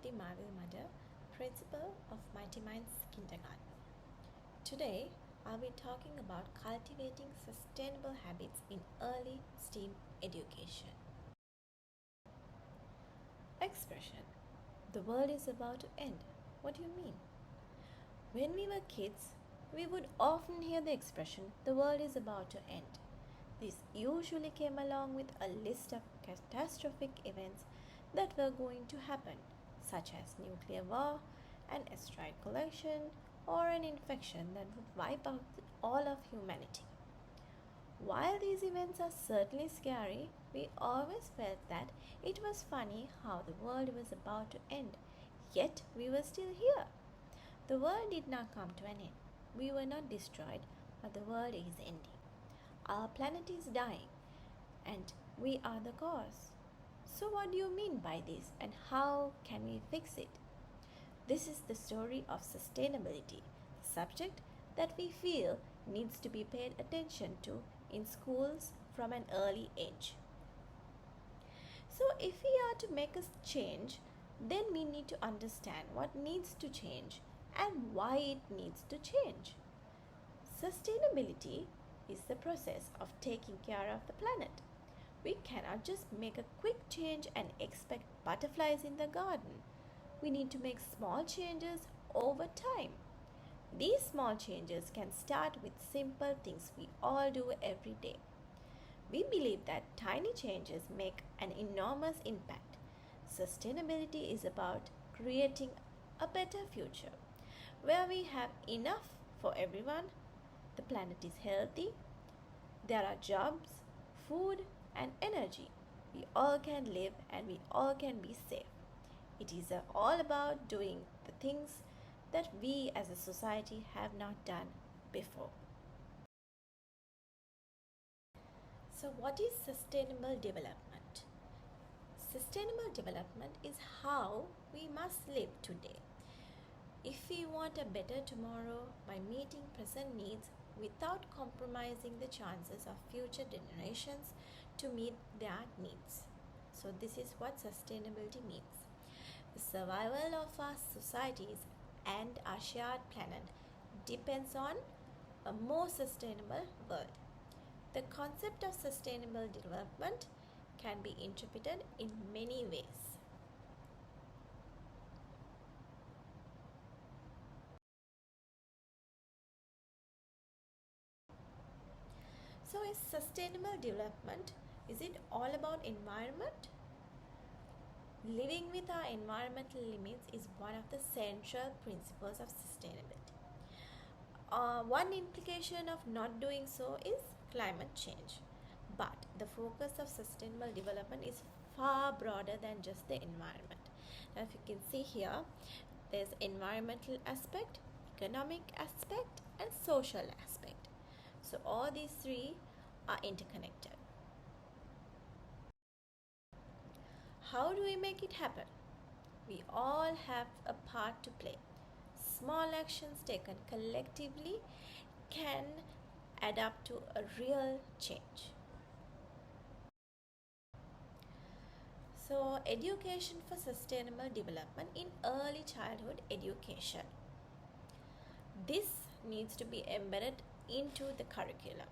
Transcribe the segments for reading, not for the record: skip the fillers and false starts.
Hirudi Mawilmada, Principal of Mighty Minds Kindergarten. Today, I'll be talking about cultivating sustainable habits in early STEAM education. Expression: the world is about to end. What do you mean? When we were kids, we would often hear the expression, the world is about to end. This usually came along with a list of catastrophic events that were going to happen, such as nuclear war, an asteroid collision, or an infection that would wipe out all of humanity. While these events are certainly scary, we always felt that it was funny how the world was about to end, yet we were still here. The world did not come to an end. We were not destroyed, but the world is ending. Our planet is dying, and we are the cause. So, what do you mean by this, and how can we fix it? This is the story of sustainability, the subject that we feel needs to be paid attention to in schools from an early age. So, if we are to make a change, then we need to understand what needs to change and why it needs to change. Sustainability is the process of taking care of the planet. We cannot just make a quick change and expect butterflies in the garden. We need to make small changes over time. These small changes can start with simple things we all do every day. We believe that tiny changes make an enormous impact. Sustainability is about creating a better future where we have enough for everyone, the planet is healthy, there are jobs, food, and energy. We all can live and we all can be safe. It is all about doing the things that we as a society have not done before. So, what is sustainable development? Sustainable development is how we must live today. If we want a better tomorrow by meeting present needs without compromising the chances of future generations to meet their needs. So, this is what sustainability means. The survival of our societies and our shared planet depends on a more sustainable world. The concept of sustainable development can be interpreted in many ways. So, is sustainable development, is it all about environment? Living with our environmental limits is one of the central principles of sustainability. One implication of not doing so is climate change. But the focus of sustainable development is far broader than just the environment. Now, if you can see here, there's environmental aspect, economic aspect, and social aspect. So all these three are interconnected. How do we make it happen? We all have a part to play. Small actions taken collectively can add up to a real change. So, education for sustainable development in early childhood education. This needs to be embedded into the curriculum,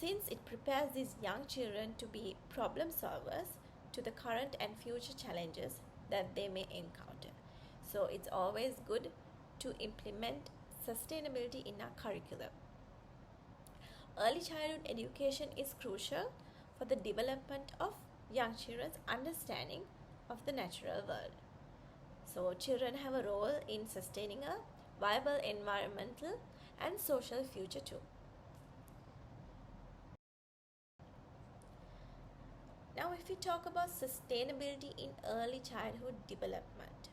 since it prepares these young children to be problem solvers to the current and future challenges that they may encounter. So it's always good to implement sustainability in our curriculum. Early childhood education is crucial for the development of young children's understanding of the natural world. So children have a role in sustaining a viable environmental and social future too. Now, if we talk about sustainability in early childhood development,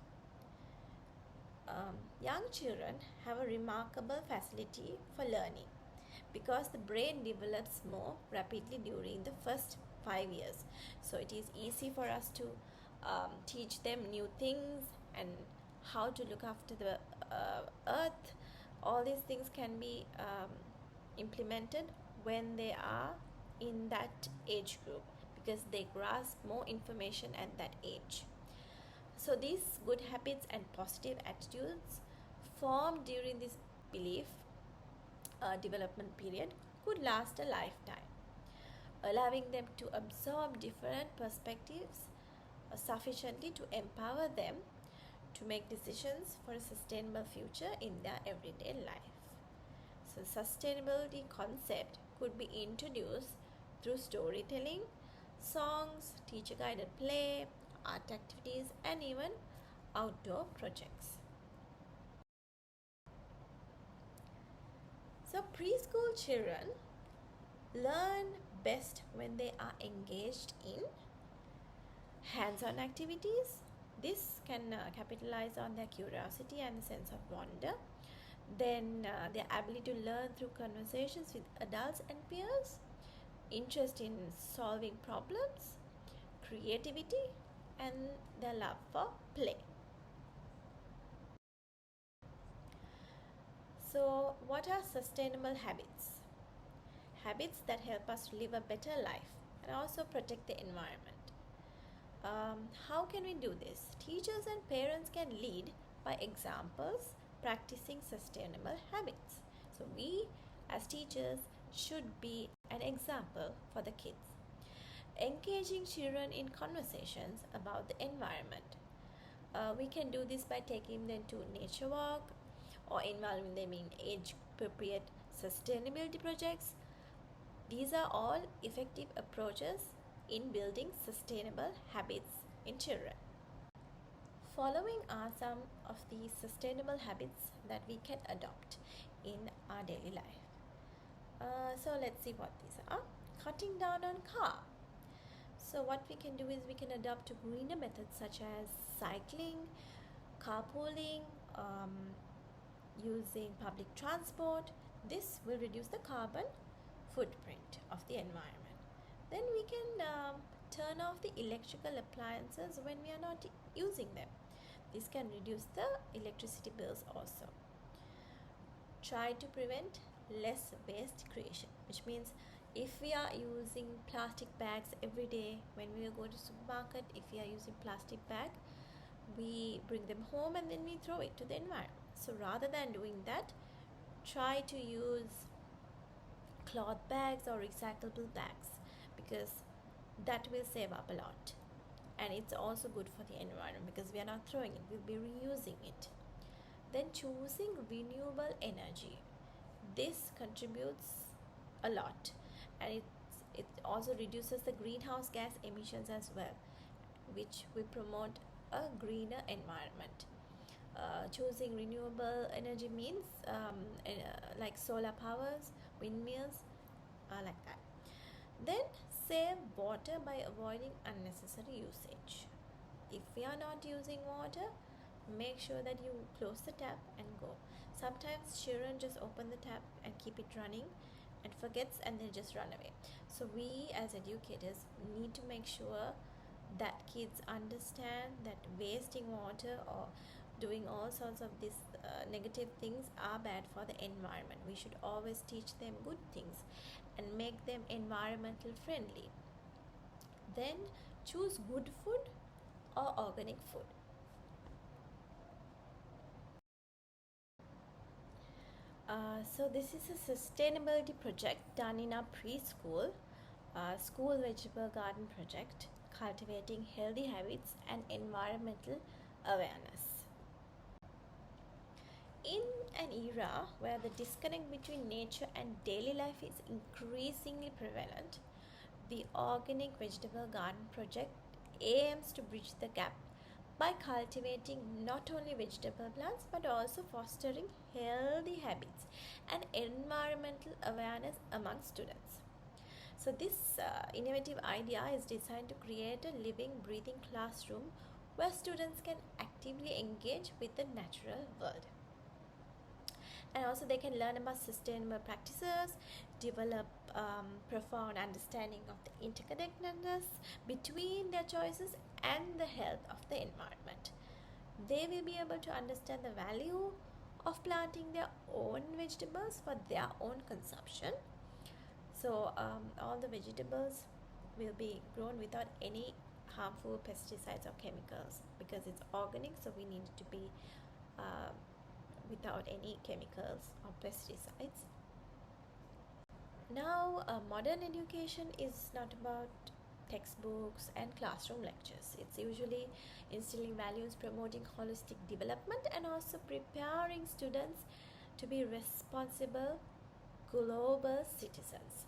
young children have a remarkable facility for learning because the brain develops more rapidly during the first 5 years. So, it is easy for us to teach them new things and how to look after the earth. All these things can be implemented when they are in that age group, because they grasp more information at that age. So these good habits and positive attitudes formed during this belief development period could last a lifetime, allowing them to absorb different perspectives sufficiently to empower them to make decisions for a sustainable future in their everyday life. So sustainability concept could be introduced through storytelling, songs, teacher guided play, art activities, and even outdoor projects. So preschool children learn best when they are engaged in hands-on activities. This can capitalize on their curiosity and the sense of wonder. Then their ability to learn through conversations with adults and peers, interest in solving problems, creativity, and their love for play. So, what are sustainable habits? Habits that help us to live a better life and also protect the environment. How can we do this? Teachers and parents can lead by examples, practicing sustainable habits. So, we as teachers should be an example for the kids. Engaging children in conversations about the environment. We can do this by taking them to nature walk or involving them in age appropriate sustainability projects. These are all effective approaches in building sustainable habits in children. Following are some of the sustainable habits that we can adopt in our daily life. So let's see what these are. Cutting down on carb. So what we can do is we can adopt greener methods such as cycling, carpooling, using public transport. This will reduce the carbon footprint of the environment. Then we can turn off the electrical appliances when we are not using them. This can reduce the electricity bills also. Try to prevent less waste creation, which means if we are using plastic bags every day when we go to supermarket, if we are using plastic bag, we bring them home and then we throw it to the environment. So rather than doing that, try to use cloth bags or recyclable bags, because that will save up a lot, and it's also good for the environment because we are not throwing it, we'll be reusing it. Then choosing renewable energy. This contributes a lot, and it also reduces the greenhouse gas emissions as well, which will promote a greener environment. Choosing renewable energy means like solar powers, windmills, like that. Then save water by avoiding unnecessary usage. If we are not using water, make sure that you close the tap and go. Sometimes children just open the tap and keep it running and forgets and they just run away. So we as educators need to make sure that kids understand that wasting water or doing all sorts of these negative things are bad for the environment. We should always teach them good things and make them environmental friendly. Then choose good food or organic food. So this is a sustainability project done in our preschool school vegetable garden project, cultivating healthy habits and environmental awareness. In an era where the disconnect between nature and daily life is increasingly prevalent, the Organic Vegetable Garden Project aims to bridge the gap by cultivating not only vegetable plants but also fostering healthy habits and environmental awareness among students. So this innovative idea is designed to create a living, breathing classroom where students can actively engage with the natural world. And also they can learn about sustainable practices, develop profound understanding of the interconnectedness between their choices and the health of the environment. They will be able to understand the value of planting their own vegetables for their own consumption. So all the vegetables will be grown without any harmful pesticides or chemicals, because it's organic, so we need it to be without any chemicals or pesticides. Now, modern education is not about textbooks and classroom lectures. It's usually instilling values, promoting holistic development, and also preparing students to be responsible global citizens.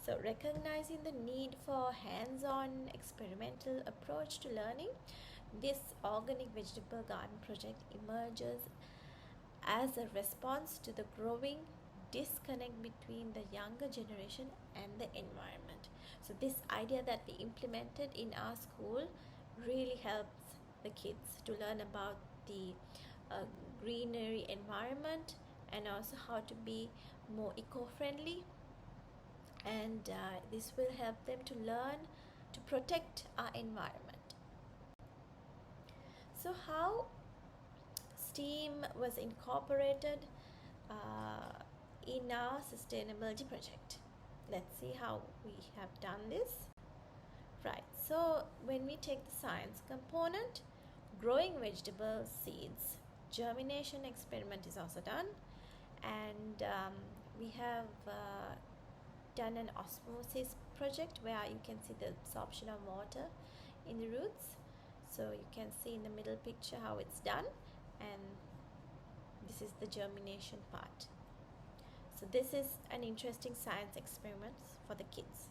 So, recognizing the need for hands-on experimental approach to learning, this organic vegetable garden project emerges as a response to the growing disconnect between the younger generation and the environment. So this idea that we implemented in our school really helps the kids to learn about the greenery environment, and also how to be more eco-friendly, and this will help them to learn to protect our environment. So how STEAM was incorporated in our sustainability project. Let's see how we have done this. Right, so when we take the science component, growing vegetable seeds, germination experiment is also done, and we have done an osmosis project where you can see the absorption of water in the roots. So you can see in the middle picture how it's done, and this is the germination part. So this is an interesting science experiment for the kids.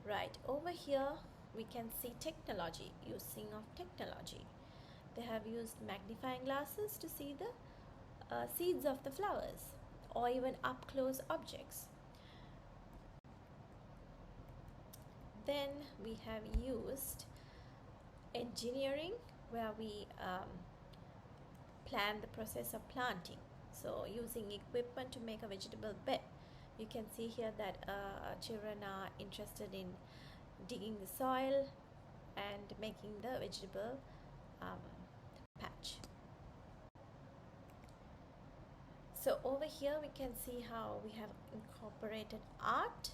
Right, over here we can see technology, using of technology. They have used magnifying glasses to see the seeds of the flowers, or even up close objects. Then we have used engineering, where we plan the process of planting. So using equipment to make a vegetable bed. You can see here that children are interested in digging the soil and making the vegetable patch. So over here we can see how we have incorporated art.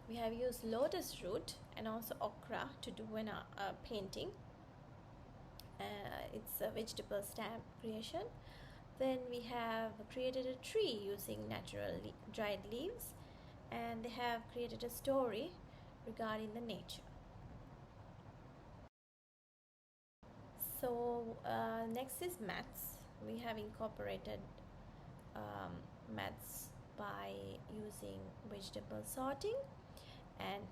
We have used lotus root and also okra to do a painting. It's a vegetable stamp creation. Then we have created a tree using natural dried leaves, and they have created a story regarding the nature. So next is maths. We have incorporated maths by using vegetable sorting and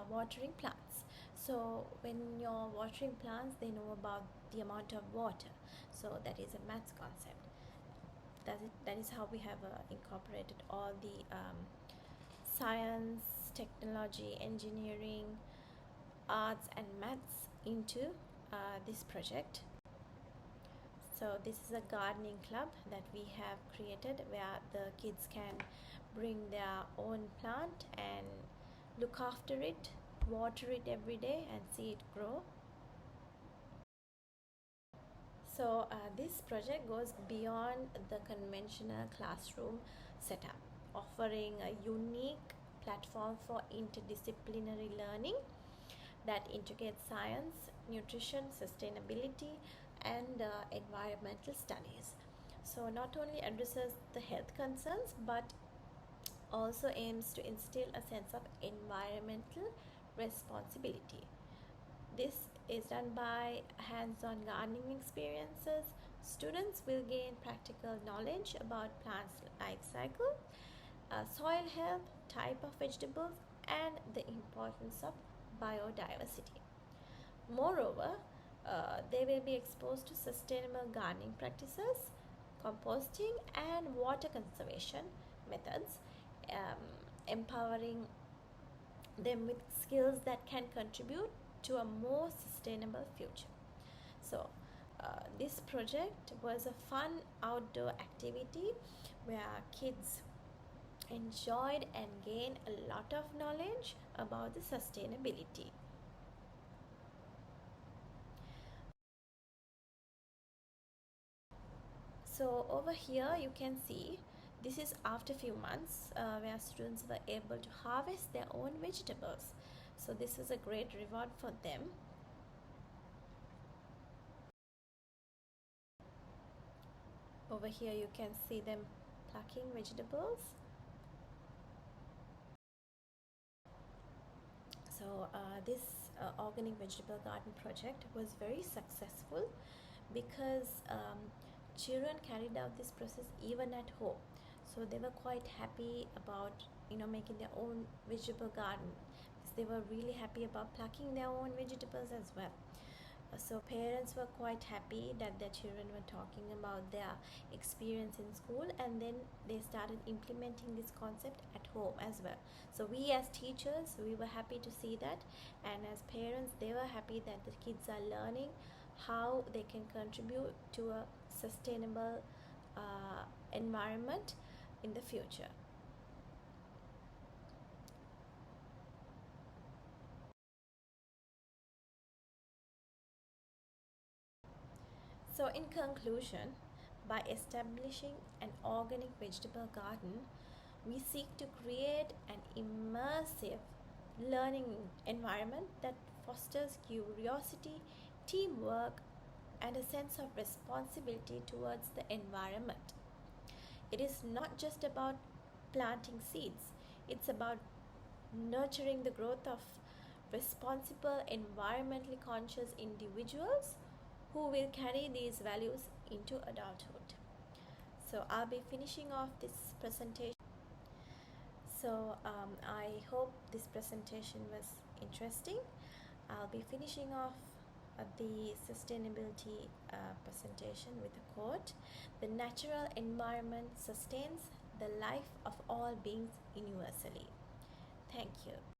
watering plants. So when you're watering plants, they know about the amount of water. So that is a maths concept. That is how we have incorporated all the science, technology, engineering, arts and maths into this project. So this is a gardening club that we have created, where the kids can bring their own plant and look after it, water it every day and see it grow. So this project goes beyond the conventional classroom setup, offering a unique platform for interdisciplinary learning that integrates science, nutrition, sustainability, and environmental studies. So not only addresses the health concerns, but also aims to instill a sense of environmental responsibility. This is done by hands-on gardening experiences. Students will gain practical knowledge about plants' life cycle, soil health, type of vegetables, and the importance of biodiversity. Moreover, they will be exposed to sustainable gardening practices, composting, and water conservation methods, empowering them with skills that can contribute to a more sustainable future. So this project was a fun outdoor activity where kids enjoyed and gained a lot of knowledge about the sustainability. So over here you can see This is after a few months where students were able to harvest their own vegetables. So this was a great reward for them. Over here you can see them plucking vegetables. So this organic vegetable garden project was very successful because children carried out this process even at home. So they were quite happy about making their own vegetable garden, because they were really happy about plucking their own vegetables as well. So parents were quite happy that their children were talking about their experience in school, and then they started implementing this concept at home as well. So we as teachers, we were happy to see that, and as parents, they were happy that the kids are learning how they can contribute to a sustainable environment in the future. So in conclusion, by establishing an organic vegetable garden, we seek to create an immersive learning environment that fosters curiosity, teamwork, and a sense of responsibility towards the environment. It is not just about planting seeds, it's about nurturing the growth of responsible, environmentally conscious individuals who will carry these values into adulthood. So I'll be finishing off this presentation. So I hope this presentation was interesting. I'll be finishing off the sustainability presentation with a quote: "The natural environment sustains the life of all beings universally." Thank you.